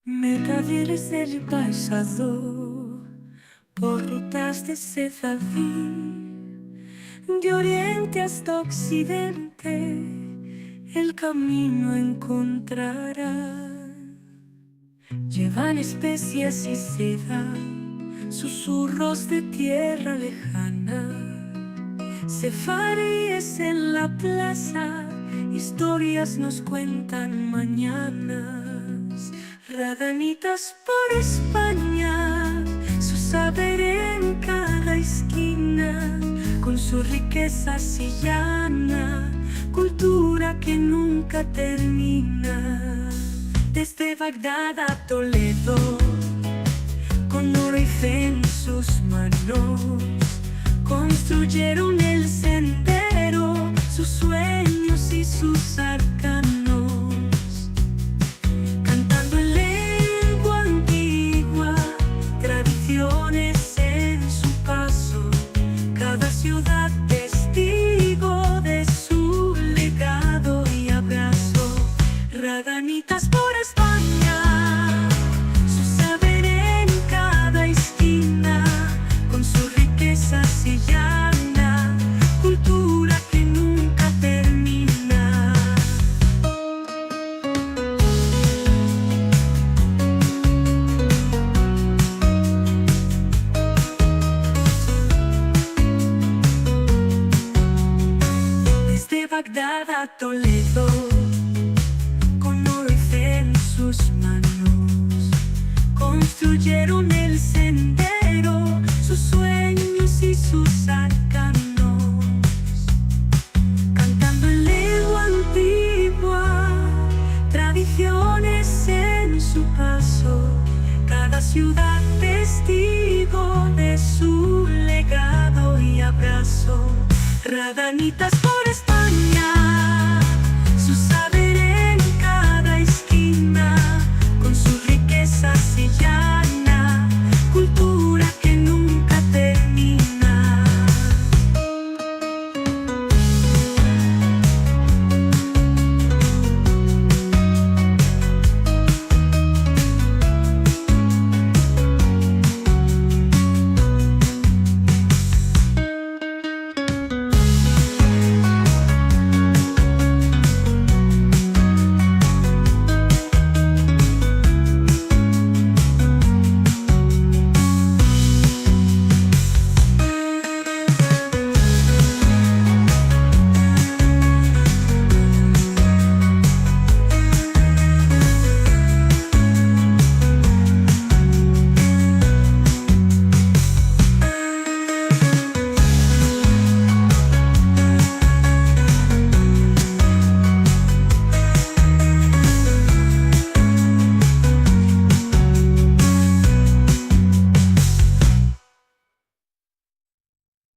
Mercaderes del pasado, por rutas de seda de oriente hasta occidente, el camino encontrarán. Llevan especias y seda, susurros de tierra lejana, cefaríes en la plaza, historias nos cuentan mañanas. Radanitas por España, su saber en cada esquina, con su riqueza sillana, cultura que nunca termina. Desde Bagdad a Toledo, con oro y fe en sus manos, construyeron el sendero, sus sueños y sus arcanos. Cantando en lengua antigua, tradiciones en su paso, cada ciudad testigo de su legado y abrazo. Radanitas por España, su saber en cada esquina, con su riqueza sillana, cultura que nunca termina. Desde Bagdad a Toledo, con oro y fe en sus manos, construyeron el sendero, sus sueños y sus arcanos. Cantando en lengua antigua, tradiciones en su paso, cada ciudad testigo de su legado y abrazo. Radanitas por España.